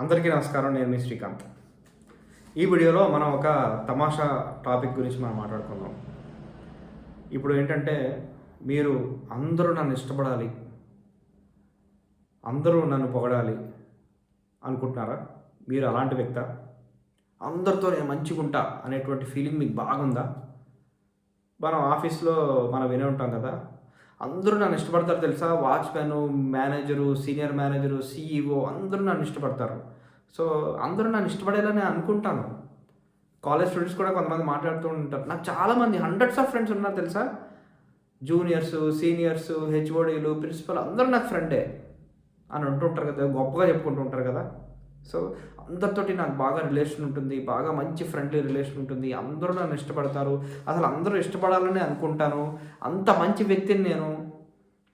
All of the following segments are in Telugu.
అందరికీ నమస్కారం. నేను మీ శ్రీకాంత్. ఈ వీడియోలో మనం ఒక తమాషా టాపిక్ గురించి మనం మాట్లాడుకుందాం. ఇప్పుడు ఏంటంటే, మీరు అందరూ నన్ను ఇష్టపడాలి, అందరూ నన్ను పొగడాలి అనుకుంటున్నారా? మీరు అలాంటి వ్యక్తా? అందరితో నేను మంచిగా ఉంటా అనేటువంటి ఫీలింగ్ మీకు బాగుందా? మనం ఆఫీస్లో మనం వినే ఉంటాం కదా, అందరూ నన్ను ఇష్టపడతారు తెలుసా, వాచ్మెను, మేనేజరు, సీనియర్ మేనేజరు, సీఈఓ అందరూ నన్ను ఇష్టపడతారు. సో అందరూ నన్ను ఇష్టపడేలానే అనుకుంటాను. కాలేజ్ స్టూడెంట్స్ కూడా కొంతమంది మాట్లాడుతూ ఉంటారు. నాకు చాలామంది హండ్రెడ్స్ ఆఫ్ ఫ్రెండ్స్ ఉన్నారు తెలుసా. జూనియర్స్, సీనియర్స్, హెచ్ఓడీలు, ప్రిన్సిపల్ అందరూ నాకు ఫ్రెండే అని అంటుంటారు కదా, గొప్పగా చెప్పుకుంటూ ఉంటారు కదా. సో అందరితోటి నాకు బాగా రిలేషన్ ఉంటుంది, బాగా మంచి ఫ్రెండ్లీ రిలేషన్ ఉంటుంది. అందరూ నన్ను ఇష్టపడతారు, అసలు అందరూ ఇష్టపడాలని అనుకుంటాను. అంత మంచి వ్యక్తిని నేను.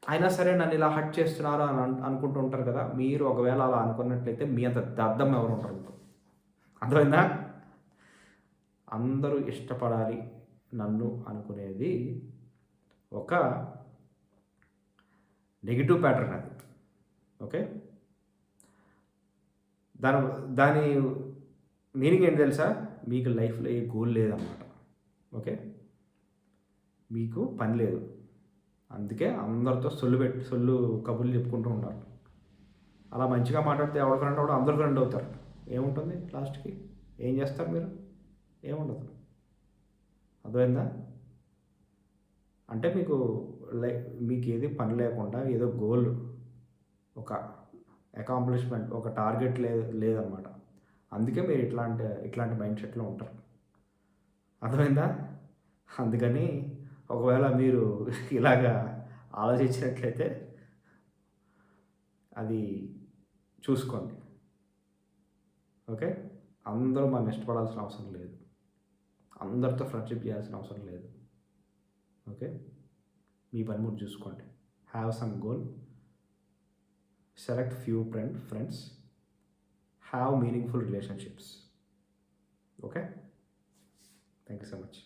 అయినా సరే నన్ను ఇలా హర్ట్ చేస్తున్నారు అని అనుకుంటూ ఉంటారు కదా. మీరు ఒకవేళ అలా అనుకున్నట్లయితే మీ అంత దద్దం ఎవరు ఉంటారు మీకు? అర్థమైందా? అందరూ ఇష్టపడాలి నన్ను అనుకునేది ఒక నెగిటివ్ ప్యాటర్న్ అది. ఓకే, దాని దాని మీనింగ్ ఏంటి తెలుసా? మీకు లైఫ్లో ఏ గోల్ లేదన్నమాట. ఓకే, మీకు పని లేదు, అందుకే అందరితో సొల్లు కబుర్లు చెప్పుకుంటూ ఉంటారు. అలా మంచిగా మాట్లాడితే ఎవరి ఫ్రెండ్ కూడా అందరు ఫ్రెండ్ అవుతారు. ఏముంటుంది లాస్ట్కి? ఏం చేస్తారు మీరు? ఏముండదు. అర్థమైందా? అంటే మీకు ఏది పని లేకుండా ఏదో గోల్, ఒక అకాంప్లిష్మెంట్, ఒక టార్గెట్ లేదన్నమాట. అందుకే మీరు ఇట్లాంటి మైండ్ సెట్లో ఉంటారు. అర్థమైందా? అందుకని ఒకవేళ మీరు ఇలాగా ఆలోచించినట్లయితే అది చూసుకోండి. ఓకే, అందరూ మనం ఇష్టపడాల్సిన అవసరం లేదు, అందరితో ఫ్రెండ్షిప్ చేయాల్సిన అవసరం లేదు. ఓకే, మీ పని మీరు చూసుకోండి. Have some goal, select few friends, have meaningful relationships. Okay, thank you so much.